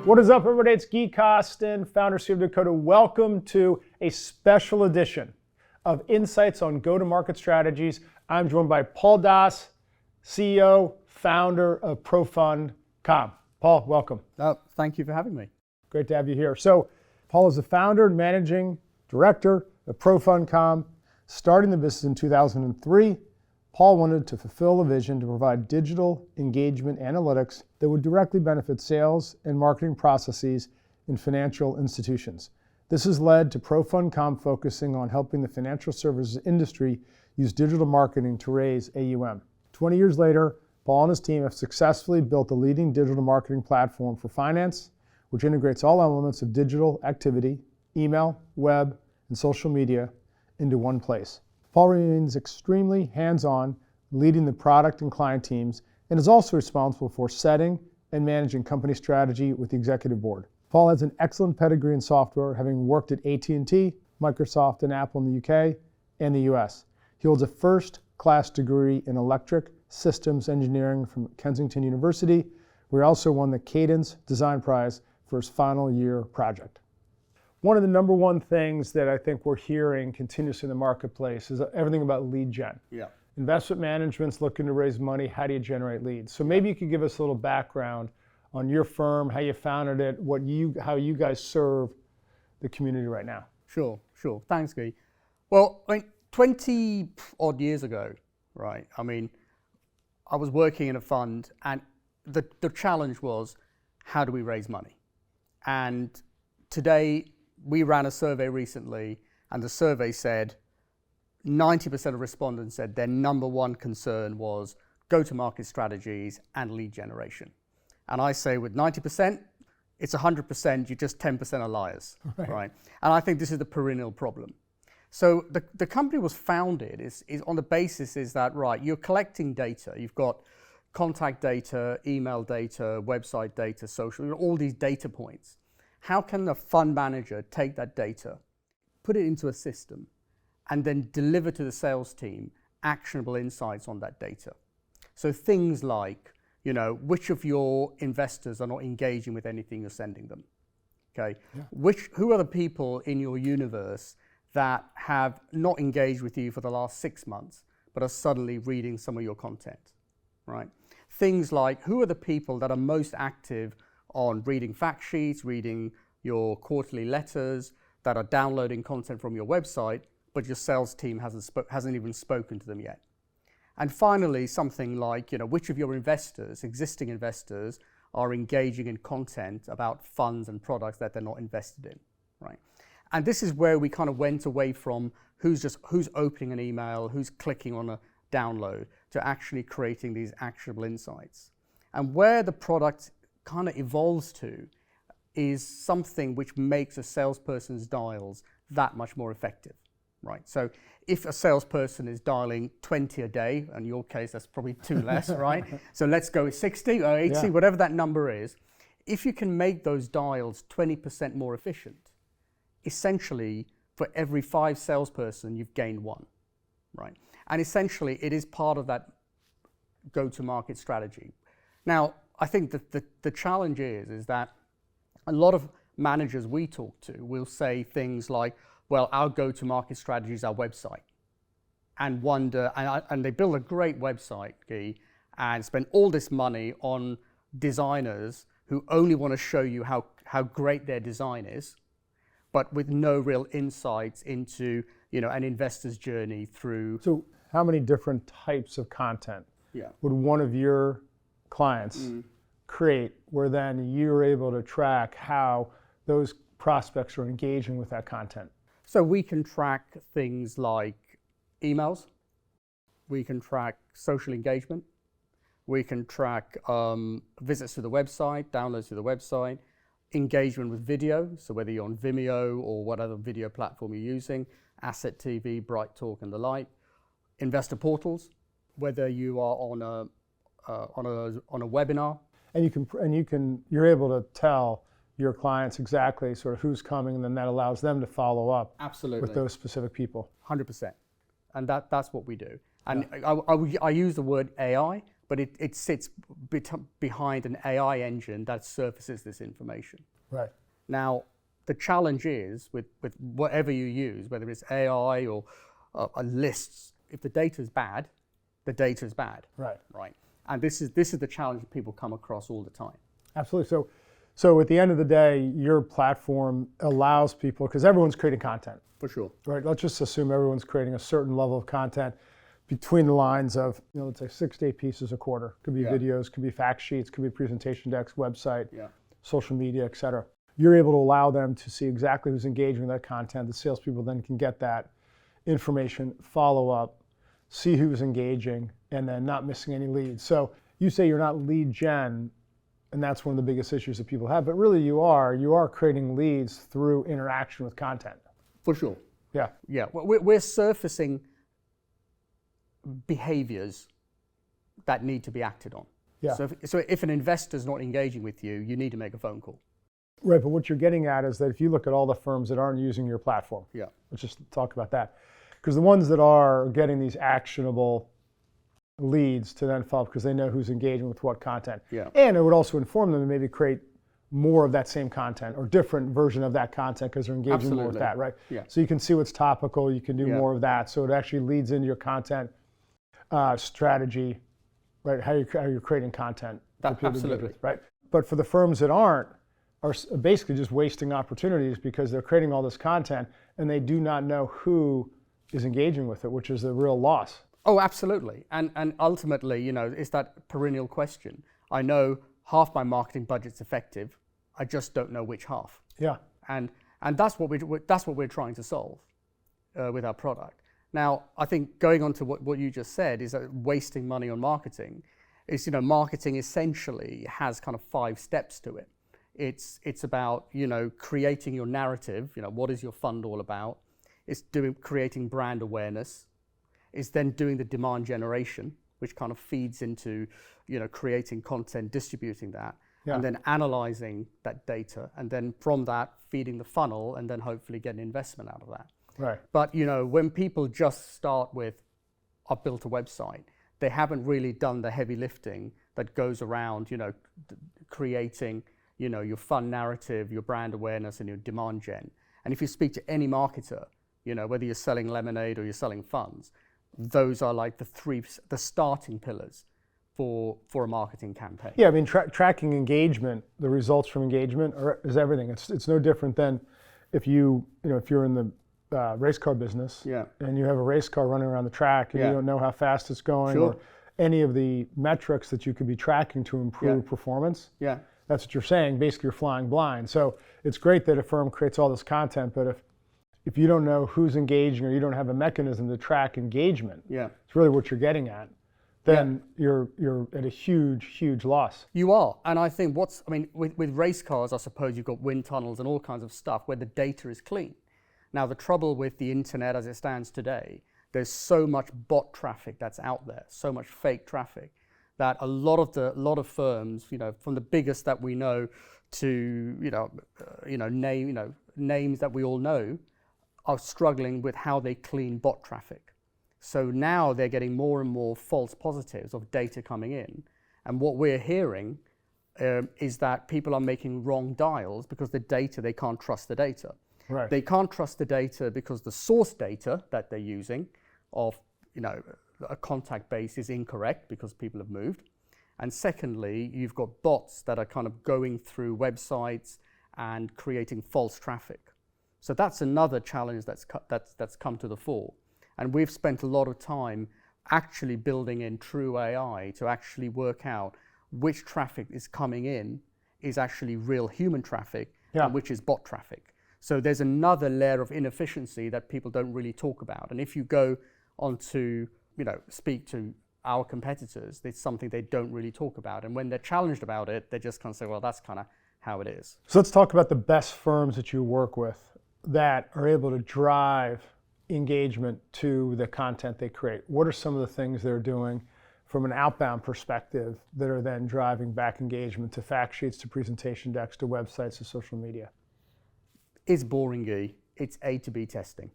What is up, everybody? It's Gui Costin, founder of Dakota. Welcome to a special edition of Insights on Go-to-Market Strategies. I'm joined by Paul Das, CEO, founder of ProFundCom. Paul, welcome. Thank you for having me. Great to have you here. So, Paul is the founder and managing director of ProFundCom. Starting the business in 2003, Paul wanted to fulfill the vision to provide digital engagement analytics that would directly benefit sales and marketing processes in financial institutions. This has led to ProFundCom focusing on helping the financial services industry use digital marketing to raise AUM. 20 years later, Paul and his team have successfully built a leading digital marketing platform for finance, which integrates all elements of digital activity, email, web, and social media into one place. Paul remains extremely hands-on, leading the product and client teams, and is also responsible for setting and managing company strategy with the executive board. Paul has an excellent pedigree in software, having worked at AT&T, Microsoft, and Apple in the UK and the US. He holds a first-class degree in electric systems engineering from Kensington University, where he also won the Cadence Design Prize for his final year project. One of the number one things that I think we're hearing continuously in the marketplace is everything about lead gen. Yeah. Investment management's looking to raise money. How do you generate leads? So maybe you could give us a little background on your firm, how you founded it, how you guys serve the community right now. Sure. Thanks, Guy. Well, 20 odd years ago, right? I was working in a fund, and the challenge was, how do we raise money? And today, we ran a survey recently, and the survey said 90% of respondents said their number one concern was go-to-market strategies and lead generation. And I say with 90%, it's 100%, you're just 10% are liars, right? And I think this is the perennial problem. So the company was founded is on the basis is that, right, you're collecting data. You've got contact data, email data, website data, social, all these data points. How can a fund manager take that data, put it into a system, and then deliver to the sales team actionable insights on that data? So things like, which of your investors are not engaging with anything you're sending them? Okay. Yeah. Who are the people in your universe that have not engaged with you for the last 6 months, but are suddenly reading some of your content, right? Things like, who are the people that are most active on reading fact sheets, reading your quarterly letters, that are downloading content from your website, but your sales team hasn't even spoken to them yet. And finally, something like, which of your investors, existing investors, are engaging in content about funds and products that they're not invested in, right? And this is where we kind of went away from who's opening an email, who's clicking on a download, to actually creating these actionable insights. And where the product kind of evolves to is something which makes a salesperson's dials that much more effective, right? So if a salesperson is dialing 20 a day, in your case, that's probably 2 less, right? So let's go with 60 or 80, whatever that number is. If you can make those dials 20% more efficient, essentially for every 5 salesperson, you've gained 1, right? And essentially it is part of that go-to-market strategy. Now, I think that the challenge is that a lot of managers we talk to will say things like, well, our go-to-market strategy is our website, and wonder, and they build a great website, Guy, and spend all this money on designers who only want to show you how great their design is, but with no real insights into an investor's journey through. So how many different types of content would one of your clients create, where then you're able to track how those prospects are engaging with that content? So we can track things like emails, we can track social engagement, we can track visits to the website, downloads to the website, engagement with video, so whether you're on Vimeo or whatever video platform you're using, Asset TV, Bright Talk, and the like, investor portals, whether you are on a webinar. And you're able to tell your clients exactly sort of who's coming, and then that allows them to follow up. Absolutely. With those specific people. 100%. And that's what we do. And I use the word AI, but it sits behind an AI engine that surfaces this information. Right. Now, the challenge is with whatever you use, whether it's AI or lists, if the data is bad, the data is bad. Right. Right. And this is the challenge that people come across all the time. Absolutely. So at the end of the day, your platform allows people, because everyone's creating content. For sure. Right. Let's just assume everyone's creating a certain level of content between the lines of, let's say 6 to 8 pieces a quarter. Could be videos, could be fact sheets, could be presentation decks, website, social media, et cetera. You're able to allow them to see exactly who's engaging with that content. The salespeople then can get that information, follow up, see who's engaging, and then not missing any leads. So you say you're not lead gen, and that's one of the biggest issues that people have, but really you are creating leads through interaction with content. For sure. Yeah. Yeah. We're surfacing behaviors that need to be acted on. Yeah. So if an investor's not engaging with you, you need to make a phone call. Right, but what you're getting at is that if you look at all the firms that aren't using your platform, let's just talk about that. Because the ones that are getting these actionable leads to then follow up because they know who's engaging with what content. Yeah. And it would also inform them to maybe create more of that same content or different version of that content because they're engaging more with that, right? Yeah. So you can see what's topical, you can do more of that. So it actually leads into your content strategy, right? How you're creating content. Absolutely. Right? But for the firms that are basically just wasting opportunities because they're creating all this content and they do not know who is engaging with it, which is the real loss. Oh, absolutely. And ultimately, it's that perennial question. I know half my marketing budget's effective. I just don't know which half. Yeah. And that's what we're trying to solve with our product. Now, I think going on to what you just said is that wasting money on marketing is, marketing essentially has kind of 5 steps to it. It's about, creating your narrative, what is your fund all about? It's creating brand awareness. It's then doing the demand generation, which kind of feeds into, creating content, distributing that, and then analyzing that data, and then from that feeding the funnel, and then hopefully getting investment out of that. Right. But when people just start with, I've built a website, they haven't really done the heavy lifting that goes around, creating, your fund narrative, your brand awareness, and your demand gen. And if you speak to any marketer, whether you're selling lemonade or you're selling funds, those are like the starting pillars for a marketing campaign. Yeah, I mean, tracking engagement, the results from engagement is everything. It's no different than if you're in the race car business and you have a race car running around the track and you don't know how fast it's going or any of the metrics that you could be tracking to improve performance. Yeah. That's what you're saying. Basically, you're flying blind. So it's great that a firm creates all this content, but if you don't know who's engaging or you don't have a mechanism to track engagement, it's really what you're getting at, then you're at a huge loss. You are. And I think with race cars, I suppose you've got wind tunnels and all kinds of stuff where the data is clean. Now, the trouble with the internet as it stands today, there's so much bot traffic that's out there, so much fake traffic, that a lot of firms, from the biggest that we know to names that we all know, are struggling with how they clean bot traffic. So now they're getting more and more false positives of data coming in, and what we're hearing is that people are making wrong dials because the data, they can't trust the data. Right. They can't trust the data because the source data that they're using of a contact base is incorrect because people have moved. And secondly, you've got bots that are kind of going through websites and creating false traffic. So that's another challenge that's come to the fore. And we've spent a lot of time actually building in true AI to actually work out which traffic is coming in is actually real human traffic and which is bot traffic. So there's another layer of inefficiency that people don't really talk about. And if you go on to, speak to our competitors, it's something they don't really talk about. And when they're challenged about it, they just kind of say, well, that's kind of how it is. So let's talk about the best firms that you work with that are able to drive engagement to the content they create. What are some of the things they're doing from an outbound perspective that are then driving back engagement to fact sheets, to presentation decks, to websites, to social media? It's boring, Gui. It's A to B testing.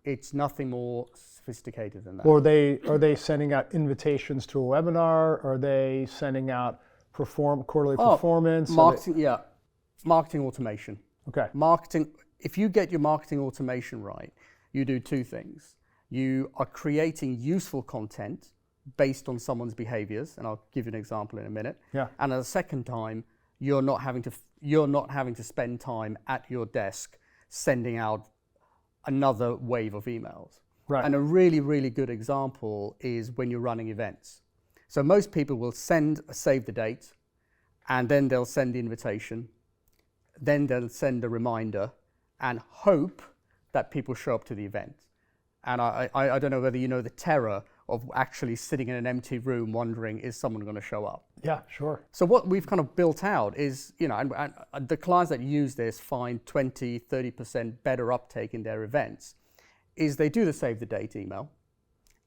It's nothing more sophisticated than that. Or are they sending out invitations to a webinar? Are they sending out quarterly performance? Marketing, marketing automation. Okay. Marketing. If you get your marketing automation right, you do two things. You are creating useful content based on someone's behaviors, and I'll give you an example in a minute. Yeah. And at the second time, you're not having to spend time at your desk sending out another wave of emails. Right. And a really, really good example is when you're running events. So most people will send a save the date, and then they'll send the invitation, then they'll send a reminder, and hope that people show up to the event. And I don't know whether you know the terror of actually sitting in an empty room wondering, is someone going to show up? Yeah, sure. So what we've kind of built out is, and the clients that use this find 20, 30% better uptake in their events, is they do the save the date email,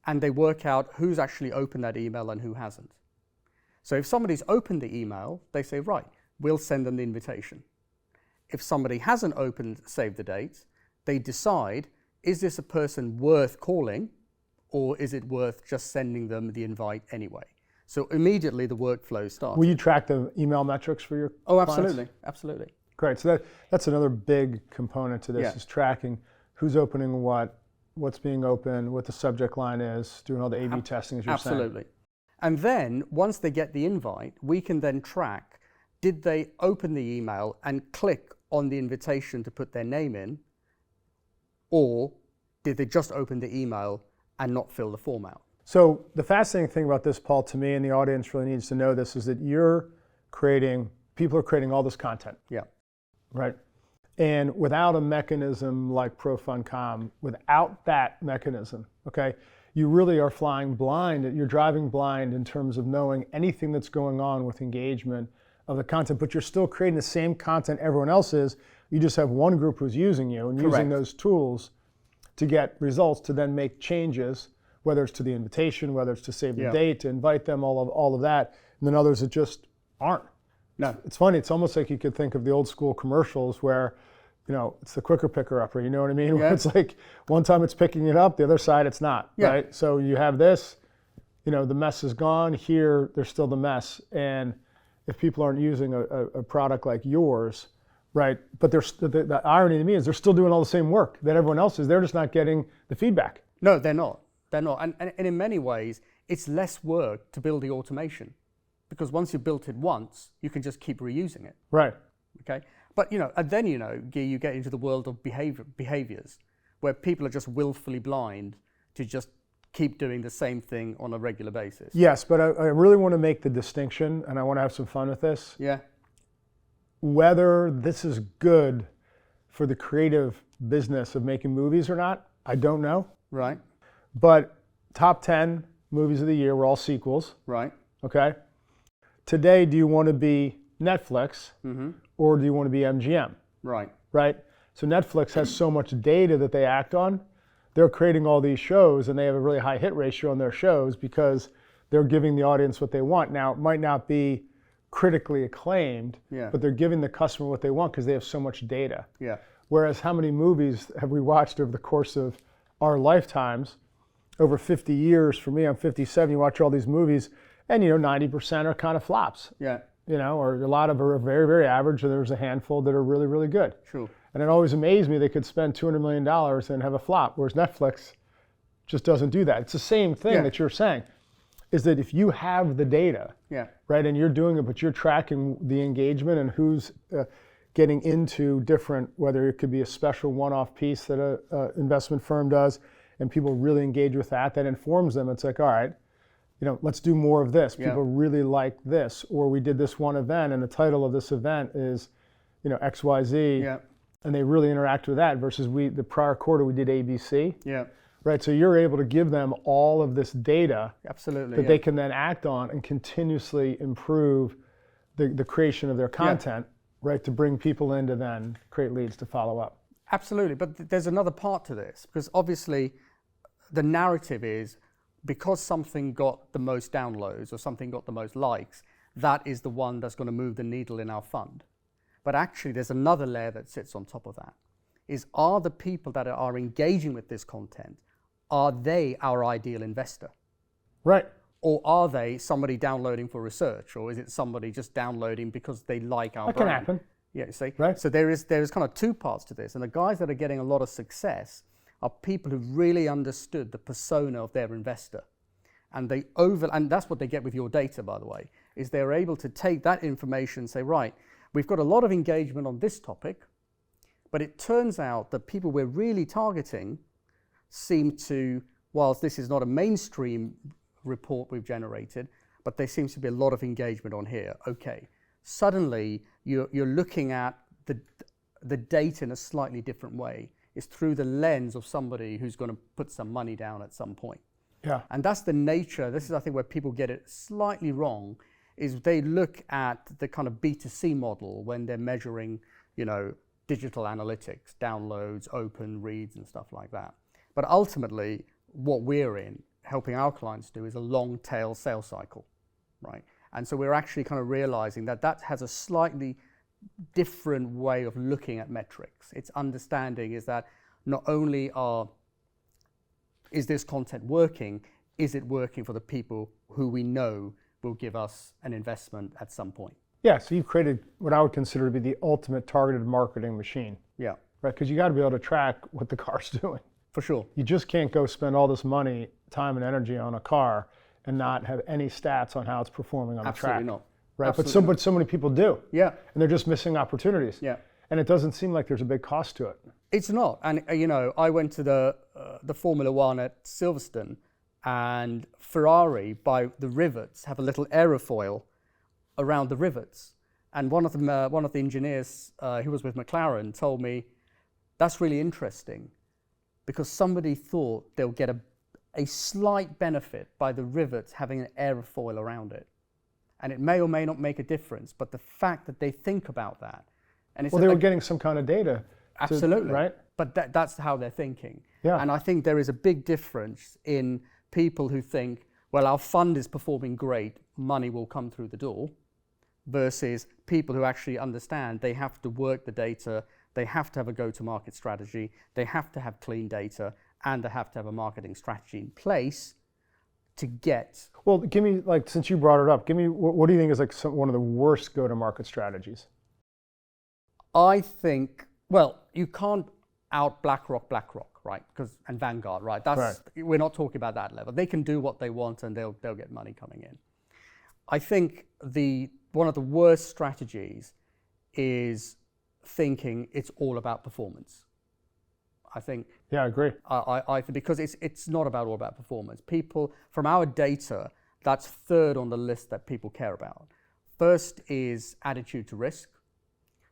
and they work out who's actually opened that email and who hasn't. So if somebody's opened the email, they say, right, we'll send them the invitation. If somebody hasn't opened save the date, they decide, is this a person worth calling, or is it worth just sending them the invite anyway? So immediately the workflow starts. Will you track the email metrics for your Oh, clients? absolutely, absolutely. Great. So that's another big component to this, is tracking who's opening what's being opened, what the subject line is, doing all the A/B testing, as you're saying. Absolutely. And then once they get the invite, we can then track, did they open the email and click on the invitation to put their name in, or did they just open the email and not fill the form out? So the fascinating thing about this, Paul, to me, and the audience really needs to know this, is that people are creating all this content. Yeah. Right? And without a mechanism like ProFundCom, without that mechanism, okay, you really are flying blind, you're driving blind in terms of knowing anything that's going on with engagement of the content, but you're still creating the same content everyone else is. You just have one group who's using you and using those tools to get results, to then make changes, whether it's to the invitation, whether it's to save the date, to invite them, all of that, and then others that just aren't. No. It's funny, it's almost like you could think of the old school commercials where, it's the quicker picker upper, you know what I mean? Where it's like one time it's picking it up, the other side it's not, right? So you have this, the mess is gone, here there's still the mess. And if people aren't using a product like yours, right, but the irony to me is they're still doing all the same work that everyone else is, they're just not getting the feedback. No, they're not. And in many ways, it's less work to build the automation, because once you've built it once, you can just keep reusing it. Right. Okay. But and then Guy, you get into the world of behaviors where people are just willfully blind to just keep doing the same thing on a regular basis. Yes, but I really want to make the distinction, and I want to have some fun with this. Yeah. Whether this is good for the creative business of making movies or not, I don't know. Right. But top 10 movies of the year were all sequels. Right. Okay. Today, do you want to be Netflix or do you want to be MGM? Right. Right. So Netflix has so much data that they act on. They're creating all these shows, and they have a really high hit ratio on their shows because they're giving the audience what they want. Now, it might not be critically acclaimed, but they're giving the customer what they want because they have so much data. Yeah. Whereas how many movies have we watched over the course of our lifetimes? Over 50 years, for me, I'm 57, you watch all these movies, and 90% are kind of flops. Yeah. Or a lot of are very, very average, and there's a handful that are really, really good. True. And it always amazed me they could spend $200 million and have a flop, whereas Netflix just doesn't do that. It's the same thing that you're saying, is that if you have the data, right, and you're doing it, but you're tracking the engagement and who's getting into different, whether it could be a special one-off piece that an investment firm does, and people really engage with that informs them. It's like, all right, let's do more of this. People really like this, or we did this one event, and the title of this event is, XYZ, and they really interact with that. Versus the prior quarter we did ABC, right? So you're able to give them all of this data, that they can then act on and continuously improve the creation of their content, right? To bring people in to then create leads to follow up. Absolutely, but there's another part to this, because obviously the narrative is, because something got the most downloads or something got the most likes, that is the one that's going to move the needle in our fund. But actually there's another layer that sits on top of that. is, are the people that are engaging with this content, are they our ideal investor? Right. Or are they somebody downloading for research? Or is it somebody just downloading because they like our brand? That can happen. Yeah, you see? Right. So there is kind of two parts to this. And the guys that are getting a lot of success are people who really understood the persona of their investor. And and that's what they get with your data, by the way, is they're able to take that information and say, right, we've got a lot of engagement on this topic, but it turns out that people we're really targeting seem to, whilst this is not a mainstream report we've generated, but there seems to be a lot of engagement on here. Okay, suddenly you're looking at the data in a slightly different way. It's through the lens of somebody who's going to put some money down at some point. Yeah. And that's the nature. This is, I think, where people get it slightly wrong, is they look at the kind of B2C model when they're measuring, digital analytics, downloads, open, reads, and stuff like that. But ultimately, what we're in, helping our clients do, is a long tail sales cycle, right? And so we're actually kind of realizing that that has a slightly different way of looking at metrics. Its understanding is that not only is this content working, is it working for the people who we know will give us an investment at some point? Yeah, so you've created what I would consider to be the ultimate targeted marketing machine. Yeah. Right, because you got to be able to track what the car's doing. For sure. You just can't go spend all this money, time, and energy on a car and not have any stats on how it's performing on the track. Absolutely not. Right, Absolutely but so many people do. Yeah. And they're just missing opportunities. Yeah. And it doesn't seem like there's a big cost to it. It's not. And, I went to the Formula One at Silverstone, and Ferrari, by the rivets, have a little aerofoil around the rivets. And one of the engineers who was with McLaren told me, that's really interesting, because somebody thought they'll get a slight benefit by the rivets having an aerofoil around it. And it may or may not make a difference, but the fact that they think about that. And it's Well, they were getting some kind of data. Absolutely. Right? But that's how they're thinking. Yeah. And I think there is a big difference in people who think, well, our fund is performing great, money will come through the door, versus people who actually understand they have to work the data, they have to have a go-to-market strategy, they have to have clean data, and they have to have a marketing strategy in place to get. Well, give me, since you brought it up, give me, what do you think is one of the worst go-to-market strategies? I think, well, you can't out BlackRock, right? And Vanguard, right? We're not talking about that level. They can do what they want and they'll get money coming in. I think one of the worst strategies is thinking it's all about performance. I think. Yeah, I agree. I think because it's not all about performance. People, from our data, that's third on the list that people care about. First is attitude to risk.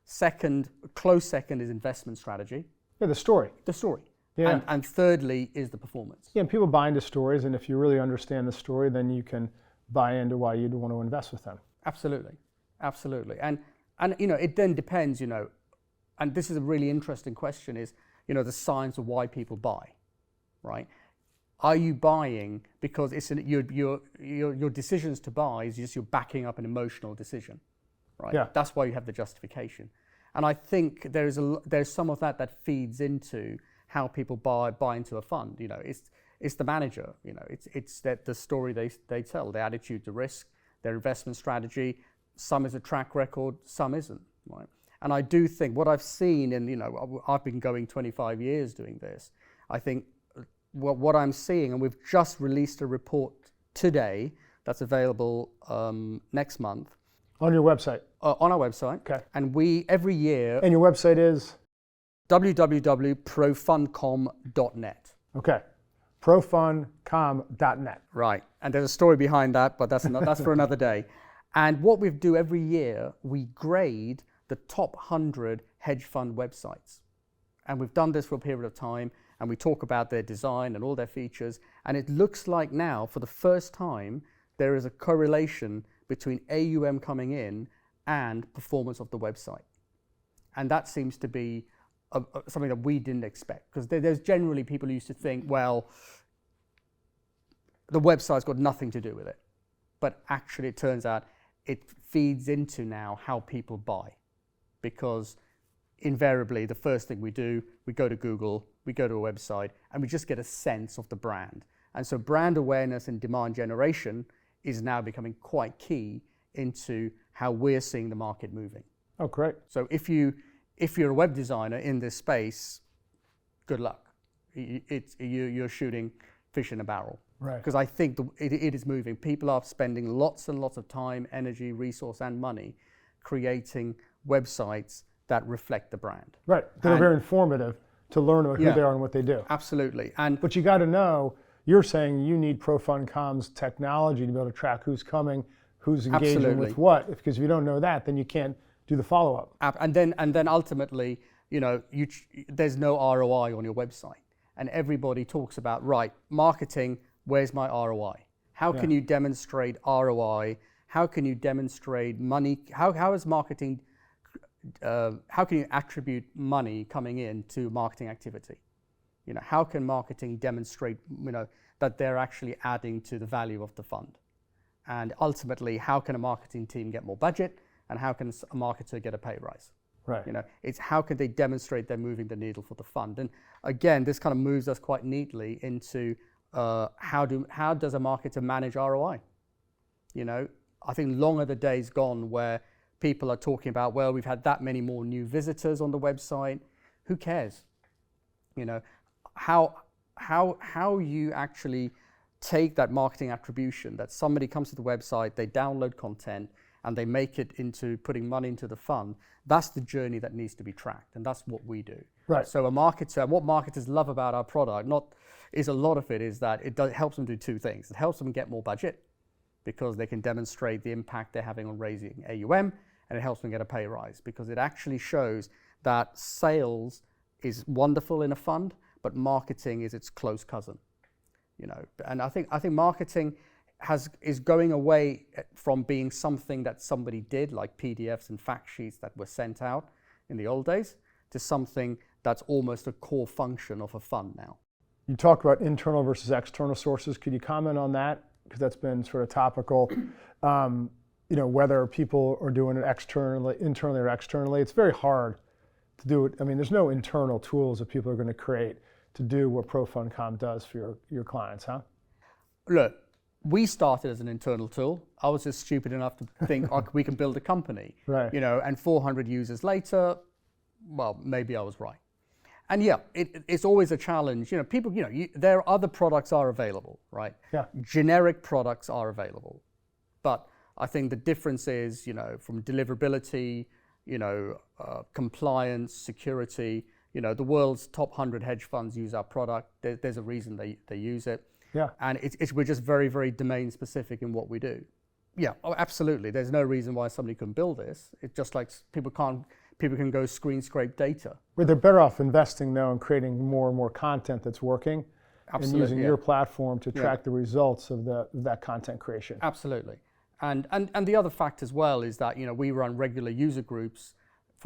Second, close second is investment strategy. Yeah, the story. The story. Yeah. And thirdly is the performance. Yeah, and people buy into stories, and if you really understand the story, then you can buy into why you'd want to invest with them. Absolutely. And it then depends, and this is a really interesting question, is, the science of why people buy, right? Are you buying because your decisions to buy is just you're backing up an emotional decision, right? Yeah. That's why you have the justification. And I think there's some of that feeds into how people buy into a fund. It's the manager, it's the story they tell, their attitude to risk, their investment strategy. Some is a track record, some isn't, right? And I do think what I've seen, and I've been going 25 years doing this, I think what I'm seeing, and we've just released a report today that's available next month. On your website? On our website. Okay. And we, every year... And your website is? www.ProFundCom.net. Okay. ProFundCom.net. Right. And there's a story behind that, but that's for another day. And what we do every year, we grade the top 100 hedge fund websites. And we've done this for a period of time, and we talk about their design and all their features. And it looks like now, for the first time, there is a correlation between AUM coming in and performance of the website. And that seems to be something that we didn't expect, because there's generally people who used to think, well, the website's got nothing to do with it. But actually, it turns out it feeds into now how people buy, because invariably the first thing we do, we go to Google, we go to a website, and we just get a sense of the brand. And so brand awareness and demand generation is now becoming quite key into how we're seeing the market moving. Oh, great. So if you're a web designer in this space, good luck. You're shooting fish in a barrel. Right. Because I think it is moving. People are spending lots and lots of time, energy, resource, and money creating websites that reflect the brand. Right. They're very informative to learn about who they are and what they do. Absolutely. But you got to know, you're saying you need ProFundCom's technology to be able to track who's coming, who's engaging with what. Because if you don't know that, then you can't do the follow-up. And then ultimately, there's no ROI on your website. And everybody talks about, right, marketing, where's my ROI? How can you demonstrate ROI? How can you demonstrate money? How is marketing, how can you attribute money coming in to marketing activity? How can marketing demonstrate, that they're actually adding to the value of the fund? And ultimately, how can a marketing team get more budget? And how can a marketer get a pay rise? Right. It's how can they demonstrate they're moving the needle for the fund? And again, this kind of moves us quite neatly into how does a marketer manage ROI? I think long are the days gone where people are talking about, well, we've had that many more new visitors on the website. Who cares? How you actually take that marketing attribution that somebody comes to the website, they download content, and they make it into putting money into the fund. That's the journey that needs to be tracked, and that's what we do. Right. So a marketer, what marketers love about our product, a lot of it is that it helps them do two things. It helps them get more budget because they can demonstrate the impact they're having on raising AUM, and it helps them get a pay rise because it actually shows that sales is wonderful in a fund, but marketing is its close cousin. And I think marketing is going away from being something that somebody did, like PDFs and fact sheets that were sent out in the old days, to something that's almost a core function of a fund now. You talked about internal versus external sources. Could you comment on that? Because that's been sort of topical. Whether people are doing it internally or externally, it's very hard to do it. I mean, there's no internal tools that people are going to create to do what ProFundCom does for your clients, huh? Look, we started as an internal tool. I was just stupid enough to think we can build a company. Right. And 400 users later, well, maybe I was right. And yeah, it's always a challenge. People, there are other products are available, right? Yeah. Generic products are available. But I think the difference is, from deliverability, compliance, security, the world's top 100 hedge funds use our product. There's a reason they use it. Yeah. And we're just very, very domain specific in what we do. Yeah, absolutely. There's no reason why somebody couldn't build this. It's just like people can go screen scrape data. But they're better off investing though in creating more and more content that's working. Absolutely, and using your platform to track the results of that content creation. Absolutely. And the other fact as well is that we run regular user groups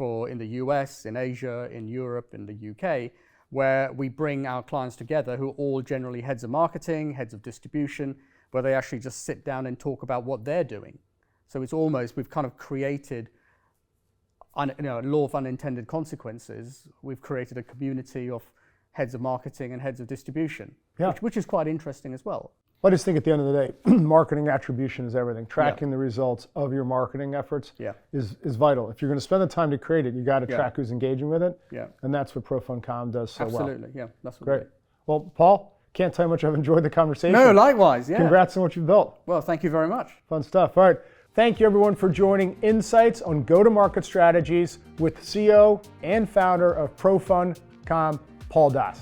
in the US, in Asia, in Europe, in the UK, where we bring our clients together who are all generally heads of marketing, heads of distribution, where they actually just sit down and talk about what they're doing. So it's almost, we've kind of created a law of unintended consequences. We've created a community of heads of marketing and heads of distribution, which is quite interesting as well. I just think at the end of the day, marketing attribution is everything. Tracking the results of your marketing efforts is vital. If you're going to spend the time to create it, you got to track who's engaging with it. Yeah. And that's what ProFundCom does so well. Absolutely, yeah. That's what Great. we do. Well, Paul, can't tell you how much I've enjoyed the conversation. No, likewise, yeah. Congrats on what you've built. Well, thank you very much. Fun stuff. All right. Thank you everyone for joining Insights on Go-to-Market Strategies with CEO and founder of ProFundCom, Paul Das.